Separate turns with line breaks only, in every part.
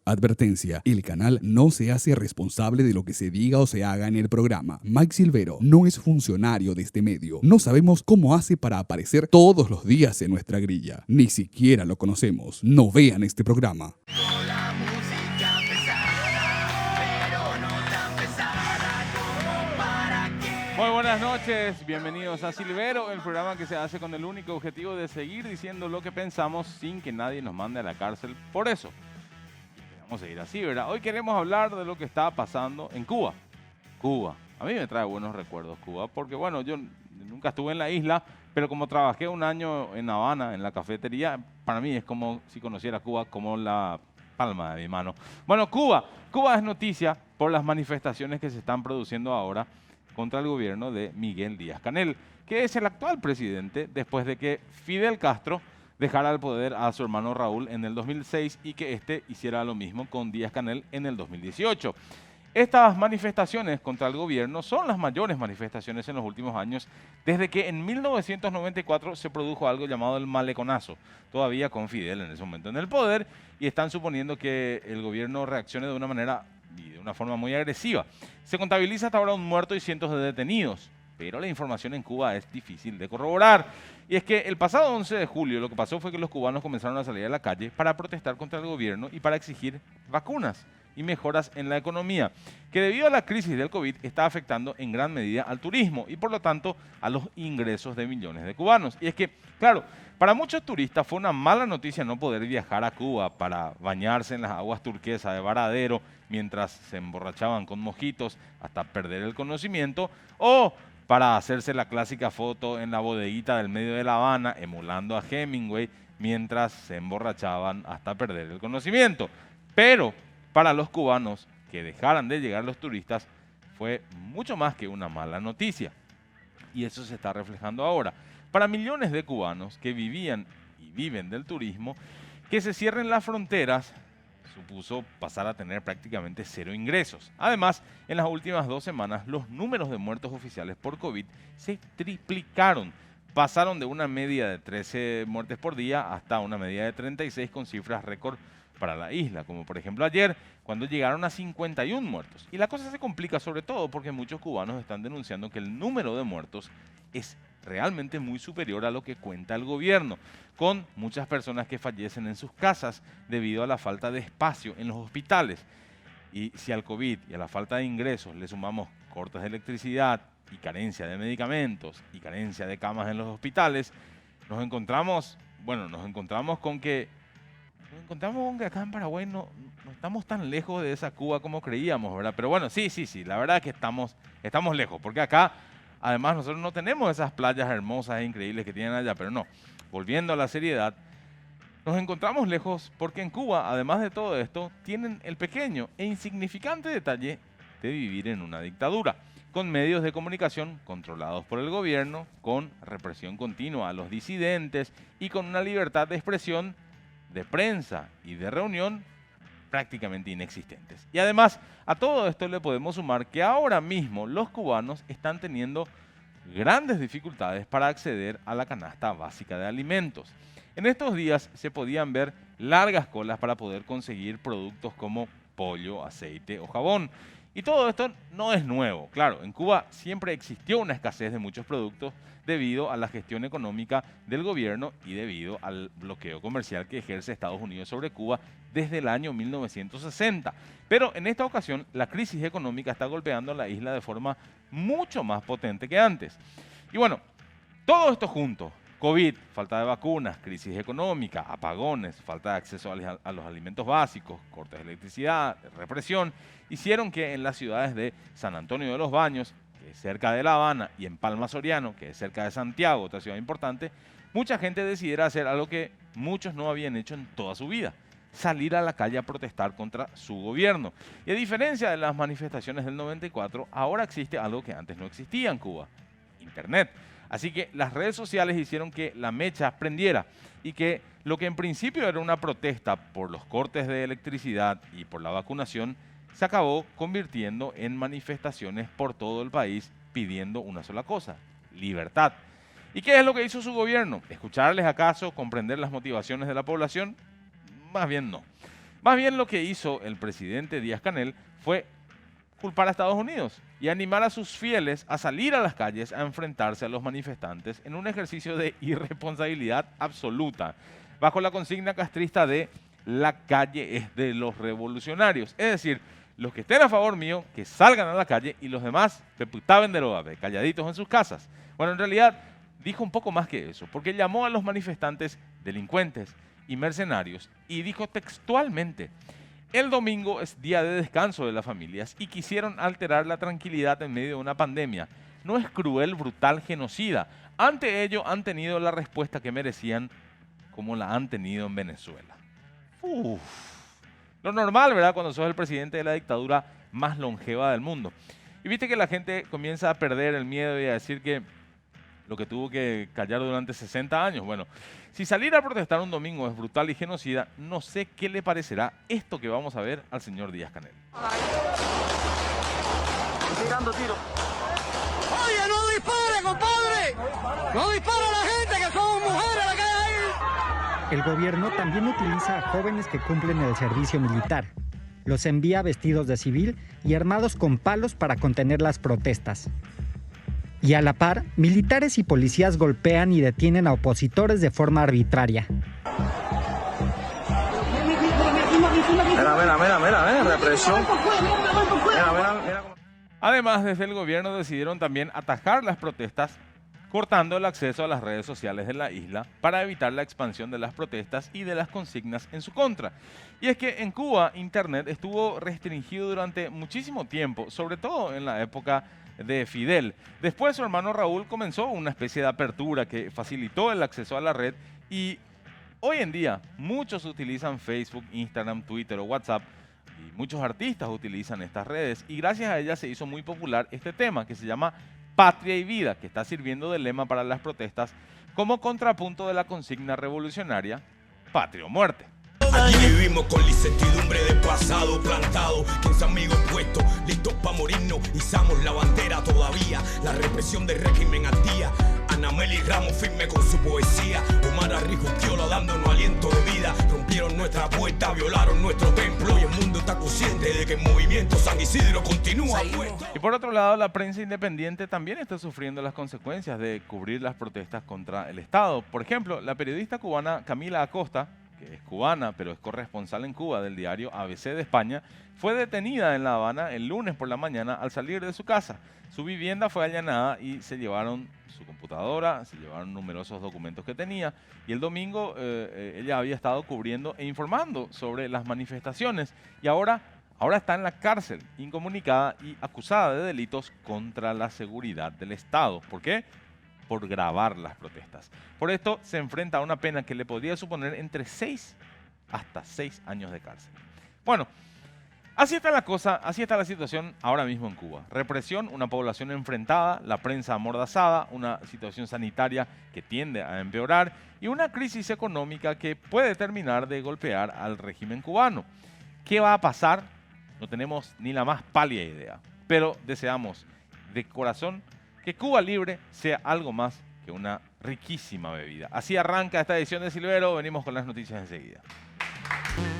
Advertencia, el canal no se hace responsable de lo que se diga o se haga en el programa. Mike Silvero no es funcionario de este medio. No sabemos cómo hace para aparecer todos los días en nuestra grilla. Ni siquiera lo conocemos. No vean este programa.
Muy buenas noches, bienvenidos a Silvero, el programa que se hace con el único objetivo de seguir diciendo lo que pensamos sin que nadie nos mande a la cárcel por eso. Vamos a seguir así, ¿verdad? Hoy queremos hablar de lo que está pasando en Cuba. Cuba, a mí me trae buenos recuerdos Cuba, porque bueno, yo nunca estuve en la isla, pero como trabajé un año en Habana, en la cafetería, para mí es como si conociera Cuba como la palma de mi mano. Bueno, Cuba es noticia por las manifestaciones que se están produciendo ahora contra el gobierno de Miguel Díaz-Canel, que es el actual presidente después de que Fidel Castro dejara el poder a su hermano Raúl en el 2006 y que este hiciera lo mismo con Díaz-Canel en el 2018. Estas manifestaciones contra el gobierno son las mayores manifestaciones en los últimos años, desde que en 1994 se produjo algo llamado el Maleconazo, todavía con Fidel en ese momento en el poder, y están suponiendo que el gobierno reaccione de una manera y de una forma muy agresiva. Se contabiliza hasta ahora un muerto y cientos de detenidos, pero la información en Cuba es difícil de corroborar. Y es que el pasado 11 de julio lo que pasó fue que los cubanos comenzaron a salir a la calle para protestar contra el gobierno y para exigir vacunas y mejoras en la economía, que debido a la crisis del COVID está afectando en gran medida al turismo y por lo tanto a los ingresos de millones de cubanos. Y es que, claro, para muchos turistas fue una mala noticia no poder viajar a Cuba para bañarse en las aguas turquesas de Varadero mientras se emborrachaban con mojitos hasta perder el conocimiento, o para hacerse la clásica foto en la bodeguita del medio de La Habana emulando a Hemingway mientras se emborrachaban hasta perder el conocimiento. Pero para los cubanos que dejaran de llegar los turistas fue mucho más que una mala noticia. Y eso se está reflejando ahora. Para millones de cubanos que vivían y viven del turismo, que se cierren las fronteras supuso pasar a tener prácticamente cero ingresos. Además, en las últimas 2 semanas, los números de muertos oficiales por COVID se triplicaron. Pasaron de una media de 13 muertes por día hasta una media de 36 con cifras récord para la isla, como por ejemplo ayer, cuando llegaron a 51 muertos. Y la cosa se complica sobre todo porque muchos cubanos están denunciando que el número de muertos es realmente muy superior a lo que cuenta el gobierno, con muchas personas que fallecen en sus casas debido a la falta de espacio en los hospitales. Y si al COVID y a la falta de ingresos le sumamos cortes de electricidad y carencia de medicamentos y carencia de camas en los hospitales, nos encontramos con que acá en Paraguay no estamos tan lejos de esa Cuba como creíamos, ¿verdad? Pero bueno, sí, la verdad es que estamos lejos, porque acá, además, nosotros no tenemos esas playas hermosas e increíbles que tienen allá, pero no. Volviendo a la seriedad, nos encontramos lejos porque en Cuba, además de todo esto, tienen el pequeño e insignificante detalle de vivir en una dictadura, con medios de comunicación controlados por el gobierno, con represión continua a los disidentes y con una libertad de expresión, de prensa y de reunión prácticamente inexistentes. Y además, a todo esto le podemos sumar que ahora mismo los cubanos están teniendo grandes dificultades para acceder a la canasta básica de alimentos. En estos días se podían ver largas colas para poder conseguir productos como pollo, aceite o jabón. Y todo esto no es nuevo. Claro, en Cuba siempre existió una escasez de muchos productos debido a la gestión económica del gobierno y debido al bloqueo comercial que ejerce Estados Unidos sobre Cuba desde el año 1960. Pero en esta ocasión la crisis económica está golpeando a la isla de forma mucho más potente que antes. Y bueno, todo esto junto, COVID, falta de vacunas, crisis económica, apagones, falta de acceso a los alimentos básicos, cortes de electricidad, represión, hicieron que en las ciudades de San Antonio de los Baños, que es cerca de La Habana, y en Palma Soriano, que es cerca de Santiago, otra ciudad importante, mucha gente decidiera hacer algo que muchos no habían hecho en toda su vida: salir a la calle a protestar contra su gobierno. Y a diferencia de las manifestaciones del 94, ahora existe algo que antes no existía en Cuba: Internet. Así que las redes sociales hicieron que la mecha prendiera y que lo que en principio era una protesta por los cortes de electricidad y por la vacunación se acabó convirtiendo en manifestaciones por todo el país pidiendo una sola cosa: libertad. ¿Y qué es lo que hizo su gobierno? ¿Escucharles acaso? ¿Comprender las motivaciones de la población? Más bien no. Más bien lo que hizo el presidente Díaz-Canel fue culpar a Estados Unidos y animar a sus fieles a salir a las calles a enfrentarse a los manifestantes en un ejercicio de irresponsabilidad absoluta, bajo la consigna castrista de la calle es de los revolucionarios. Es decir, los que estén a favor mío, que salgan a la calle y los demás, calladitos en sus casas. Bueno, en realidad dijo un poco más que eso, porque llamó a los manifestantes delincuentes y mercenarios y dijo textualmente: el domingo es día de descanso de las familias y quisieron alterar la tranquilidad en medio de una pandemia. No es cruel, brutal, genocida. Ante ello han tenido la respuesta que merecían, como la han tenido en Venezuela. Uf. Lo normal, ¿verdad?, cuando sos el presidente de la dictadura más longeva del mundo. Y viste que la gente comienza a perder el miedo y a decir que lo que tuvo que callar durante 60 años. Bueno, si salir a protestar un domingo es brutal y genocida, no sé qué le parecerá esto que vamos a ver al señor Díaz-Canel.
Tirando tiro. ¡Oye, no dispare, compadre! ¡No dispare a la gente, que somos mujeres la que hay ahí!
El gobierno también utiliza a jóvenes que cumplen el servicio militar. Los envía vestidos de civil y armados con palos para contener las protestas. Y a la par, militares y policías golpean y detienen a opositores de forma arbitraria.
Mira, represión. Mira.
Además, desde el gobierno decidieron también atajar las protestas, cortando el acceso a las redes sociales de la isla para evitar la expansión de las protestas y de las consignas en su contra. Y es que en Cuba, Internet estuvo restringido durante muchísimo tiempo, sobre todo en la época de Fidel. Después su hermano Raúl comenzó una especie de apertura que facilitó el acceso a la red y hoy en día muchos utilizan Facebook, Instagram, Twitter o WhatsApp y muchos artistas utilizan estas redes y gracias a ellas se hizo muy popular este tema que se llama Patria y Vida, que está sirviendo de lema para las protestas como contrapunto de la consigna revolucionaria Patria o Muerte.
Aquí vivimos con la incertidumbre del pasado plantado, 15 amigos puestos, listos para morirnos, izamos la bandera todavía, la represión del régimen al día. Ana Meli Ramos firme con su poesía, Omar Arrigustiola dándonos aliento de vida, rompieron nuestra puerta, violaron nuestro templo y el mundo está consciente de que el movimiento San Isidro continúa puesto.
Y por otro lado, la prensa independiente también está sufriendo las consecuencias de cubrir las protestas contra el Estado. Por ejemplo, la periodista cubana Camila Acosta, que es cubana, pero es corresponsal en Cuba del diario ABC de España, fue detenida en La Habana el lunes por la mañana al salir de su casa. Su vivienda fue allanada y se llevaron su computadora, se llevaron numerosos documentos que tenía y el domingo ella había estado cubriendo e informando sobre las manifestaciones y ahora está en la cárcel, incomunicada y acusada de delitos contra la seguridad del Estado. ¿Por qué? Por grabar las protestas. Por esto se enfrenta a una pena que le podría suponer entre 6 hasta 6 años de cárcel. Bueno, así está la cosa, así está la situación ahora mismo en Cuba. Represión, una población enfrentada, la prensa amordazada, una situación sanitaria que tiende a empeorar y una crisis económica que puede terminar de golpear al régimen cubano. ¿Qué va a pasar? No tenemos ni la más pálida idea, pero deseamos de corazón que Cuba Libre sea algo más que una riquísima bebida. Así arranca esta edición de Silvero. Venimos con las noticias enseguida.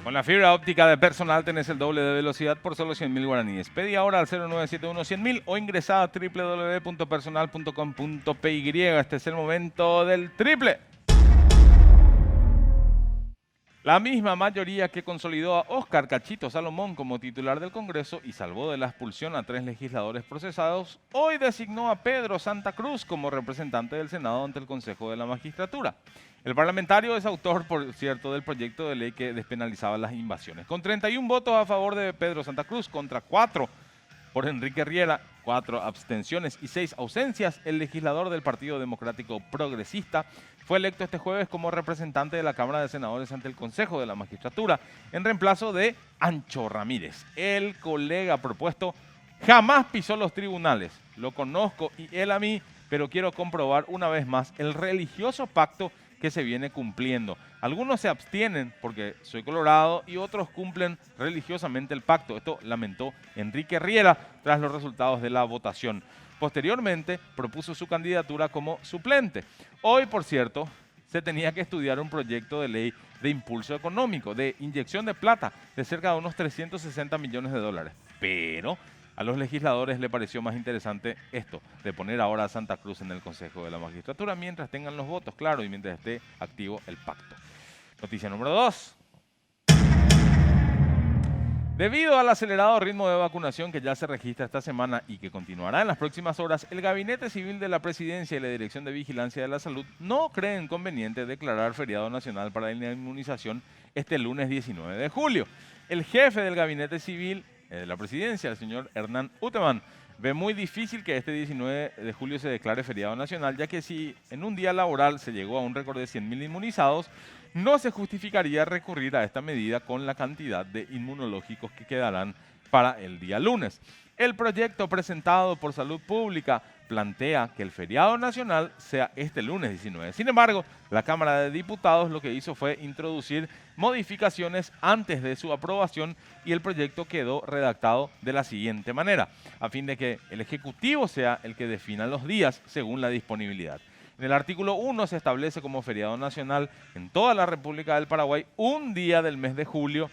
Con la fibra óptica de Personal tenés el doble de velocidad por solo 100.000 guaraníes. Pedí ahora al 0971-100.000 o ingresá a www.personal.com.py. Este es el momento del triple. La misma mayoría que consolidó a Óscar Cachito Salomón como titular del Congreso y salvó de la expulsión a 3 legisladores procesados, hoy designó a Pedro Santa Cruz como representante del Senado ante el Consejo de la Magistratura. El parlamentario es autor, por cierto, del proyecto de ley que despenalizaba las invasiones. Con 31 votos a favor de Pedro Santa Cruz contra 4 por Enrique Riera, 4 abstenciones y 6 ausencias, el legislador del Partido Democrático Progresista fue electo este jueves como representante de la Cámara de Senadores ante el Consejo de la Magistratura, en reemplazo de Ancho Ramírez. El colega propuesto jamás pisó los tribunales. Lo conozco y él a mí, pero quiero comprobar una vez más el religioso pacto que se viene cumpliendo. Algunos se abstienen porque soy colorado y otros cumplen religiosamente el pacto. Esto lamentó Enrique Riera tras los resultados de la votación. Posteriormente propuso su candidatura como suplente. Hoy, por cierto, se tenía que estudiar un proyecto de ley de impulso económico, de inyección de plata de cerca de unos 360 millones de dólares. Pero a los legisladores les pareció más interesante esto, de poner ahora a Santa Cruz en el Consejo de la Magistratura mientras tengan los votos, claro, y mientras esté activo el pacto. Noticia número 2. Debido al acelerado ritmo de vacunación que ya se registra esta semana y que continuará en las próximas horas, el Gabinete Civil de la Presidencia y la Dirección de Vigilancia de la Salud no creen conveniente declarar feriado nacional para la inmunización este lunes 19 de julio. El jefe del Gabinete Civil de la Presidencia, el señor Hernán Uteman, ve muy difícil que este 19 de julio se declare feriado nacional, ya que si en un día laboral se llegó a un récord de 100.000 inmunizados, no se justificaría recurrir a esta medida con la cantidad de inmunológicos que quedarán para el día lunes. El proyecto presentado por Salud Pública plantea que el feriado nacional sea este lunes 19. Sin embargo, la Cámara de Diputados lo que hizo fue introducir modificaciones antes de su aprobación y el proyecto quedó redactado de la siguiente manera, a fin de que el Ejecutivo sea el que defina los días según la disponibilidad. En el artículo 1 se establece como feriado nacional en toda la República del Paraguay un día del mes de julio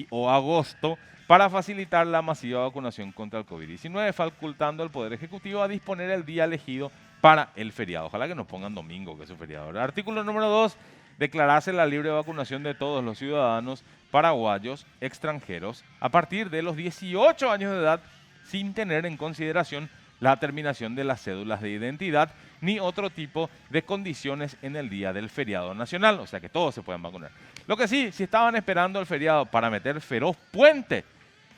o agosto para facilitar la masiva vacunación contra el COVID-19, facultando al Poder Ejecutivo a disponer el día elegido para el feriado. Ojalá que nos pongan domingo, que es su feriado. El artículo número 2, declararse la libre vacunación de todos los ciudadanos paraguayos extranjeros a partir de los 18 años de edad, sin tener en consideración la terminación de las cédulas de identidad ni otro tipo de condiciones en el día del feriado nacional, o sea que todos se pueden vacunar. Lo que sí, si estaban esperando el feriado para meter feroz puente,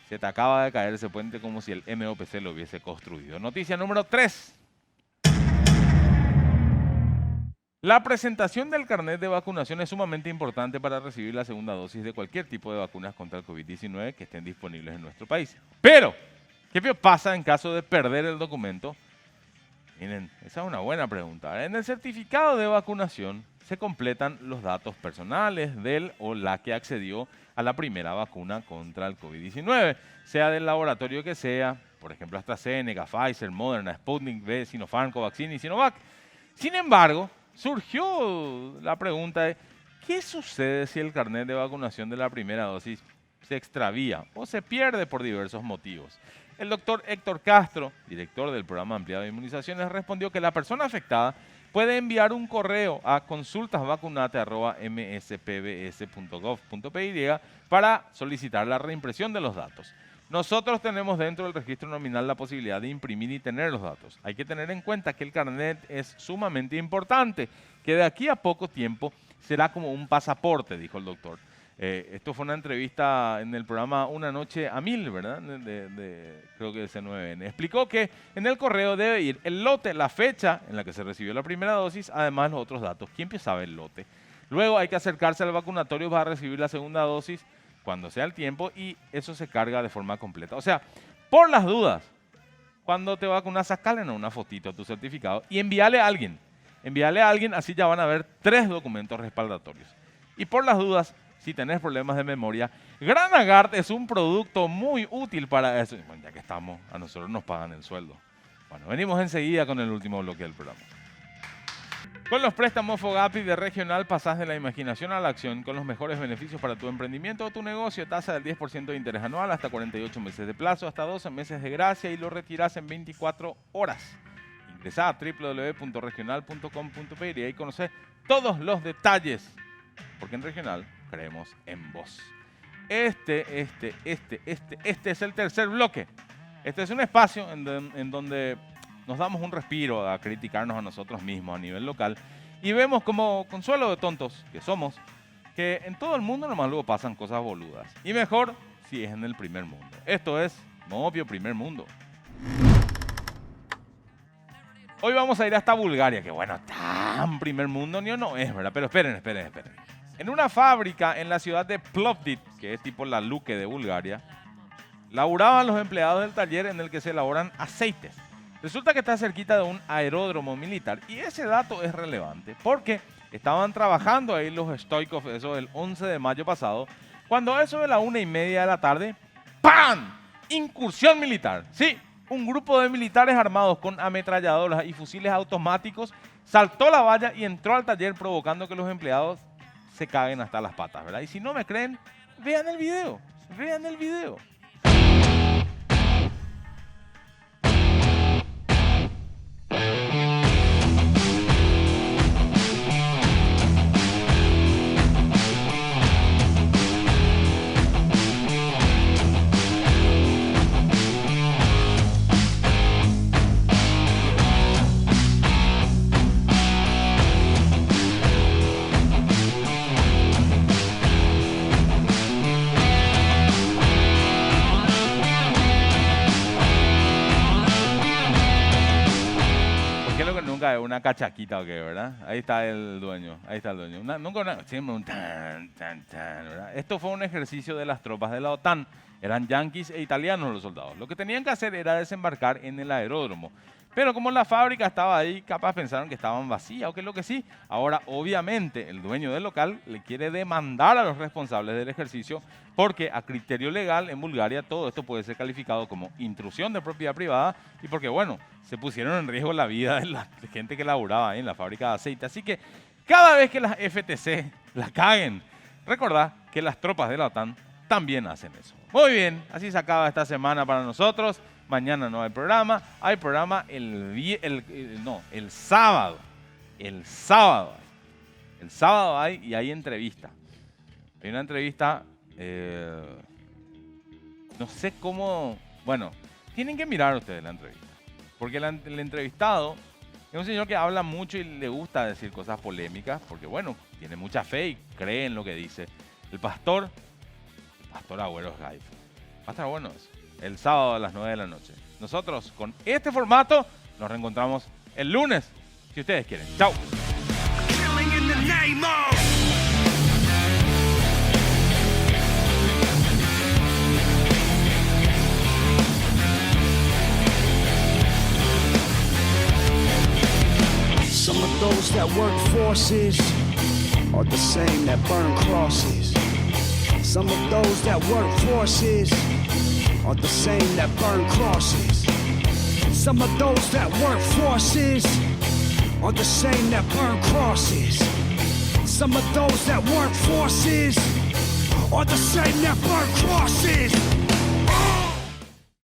se te acaba de caer ese puente como si el MOPC lo hubiese construido. Noticia número 3. La presentación del carnet de vacunación es sumamente importante para recibir la segunda dosis de cualquier tipo de vacunas contra el COVID-19 que estén disponibles en nuestro país. Pero, ¿qué pasa en caso de perder el documento? Miren, esa es una buena pregunta. En el certificado de vacunación se completan los datos personales del o la que accedió a la primera vacuna contra el COVID-19, sea del laboratorio que sea, por ejemplo AstraZeneca, Pfizer, Moderna, Sputnik V, Sinopharm, Covaxin y Sinovac. Sin embargo, surgió la pregunta de ¿qué sucede si el carnet de vacunación de la primera dosis se extravía o se pierde por diversos motivos? El doctor Héctor Castro, director del programa ampliado de inmunizaciones, respondió que la persona afectada puede enviar un correo a consultasvacunate@mspbs.gov.py para solicitar la reimpresión de los datos. Nosotros tenemos dentro del registro nominal la posibilidad de imprimir y tener los datos. Hay que tener en cuenta que el carnet es sumamente importante, que de aquí a poco tiempo será como un pasaporte, dijo el doctor. Esto fue una entrevista en el programa Una Noche a Mil, ¿verdad? Creo que de C9N. Explicó que en el correo debe ir el lote, la fecha en la que se recibió la primera dosis, además los otros datos. ¿Quién sabe el lote? Luego hay que acercarse al vacunatorio para recibir la segunda dosis cuando sea el tiempo y eso se carga de forma completa. O sea, por las dudas, cuando te vacunas, sacale una fotito a tu certificado y envíale a alguien. Envíale a alguien, así ya van a ver 3 documentos respaldatorios. Y por las dudas, si tenés problemas de memoria, Granagard es un producto muy útil para eso. Bueno, ya que estamos, a nosotros nos pagan el sueldo. Bueno, venimos enseguida con el último bloque del programa. Con los préstamos Fogapi de Regional pasás de la imaginación a la acción con los mejores beneficios para tu emprendimiento o tu negocio. Tasa del 10% de interés anual, hasta 48 meses de plazo, hasta 12 meses de gracia y lo retirás en 24 horas. Ingresá a www.regional.com.py y ahí conocés todos los detalles. Porque en Regional creemos en vos. Este es el tercer bloque. Este es un espacio en donde nos damos un respiro a criticarnos a nosotros mismos a nivel local y vemos como consuelo de tontos que somos, que en todo el mundo nomás luego pasan cosas boludas. Y mejor si es en el primer mundo. Esto es Obvio Primer Mundo. Hoy vamos a ir hasta Bulgaria, que bueno, tan primer mundo ni no es, ¿verdad? Pero esperen. En una fábrica en la ciudad de Plovdiv, que es tipo la Luque de Bulgaria, laburaban los empleados del taller en el que se elaboran aceites. Resulta que está cerquita de un aeródromo militar y ese dato es relevante porque estaban trabajando ahí los Stoikov, eso del 11 de mayo pasado, cuando a eso de la 1:30 de la tarde, ¡pam! Incursión militar. Sí, un grupo de militares armados con ametralladoras y fusiles automáticos saltó la valla y entró al taller provocando que los empleados se caguen hasta las patas, ¿verdad? Y si no me creen, vean el video. Vean el video. Nunca es una cachaquita o qué, ¿verdad? Ahí está el dueño, siempre un tan, ¿verdad? Esto fue un ejercicio de las tropas de la OTAN. Eran yanquis e italianos los soldados. Lo que tenían que hacer era desembarcar en el aeródromo. Pero como la fábrica estaba ahí, capaz pensaron que estaban vacías o que lo que sí. Ahora, obviamente, el dueño del local le quiere demandar a los responsables del ejercicio porque a criterio legal en Bulgaria todo esto puede ser calificado como intrusión de propiedad privada y porque, bueno, se pusieron en riesgo la vida de la gente que laburaba ahí en la fábrica de aceite. Así que cada vez que las FTC la caguen, recordad que las tropas de la OTAN también hacen eso. Muy bien, así se acaba esta semana para nosotros. Mañana no hay programa. Hay programa el sábado. El sábado hay y hay entrevista. Hay una entrevista, no sé cómo... Bueno, tienen que mirar ustedes la entrevista. Porque el entrevistado es un señor que habla mucho y le gusta decir cosas polémicas. Porque, bueno, tiene mucha fe y cree en lo que dice. El pastor Agüero Gaif. Va a estar bueno eso. El sábado a las 9 de la noche. Nosotros con este formato nos reencontramos el lunes, si ustedes quieren. ¡Chao!
Some of those that work forces are the same that burn crosses. Some of those that work forces are the same that burn crosses. Some of those that work forces are the same that burn crosses. Some of those that work forces are the same that burn crosses.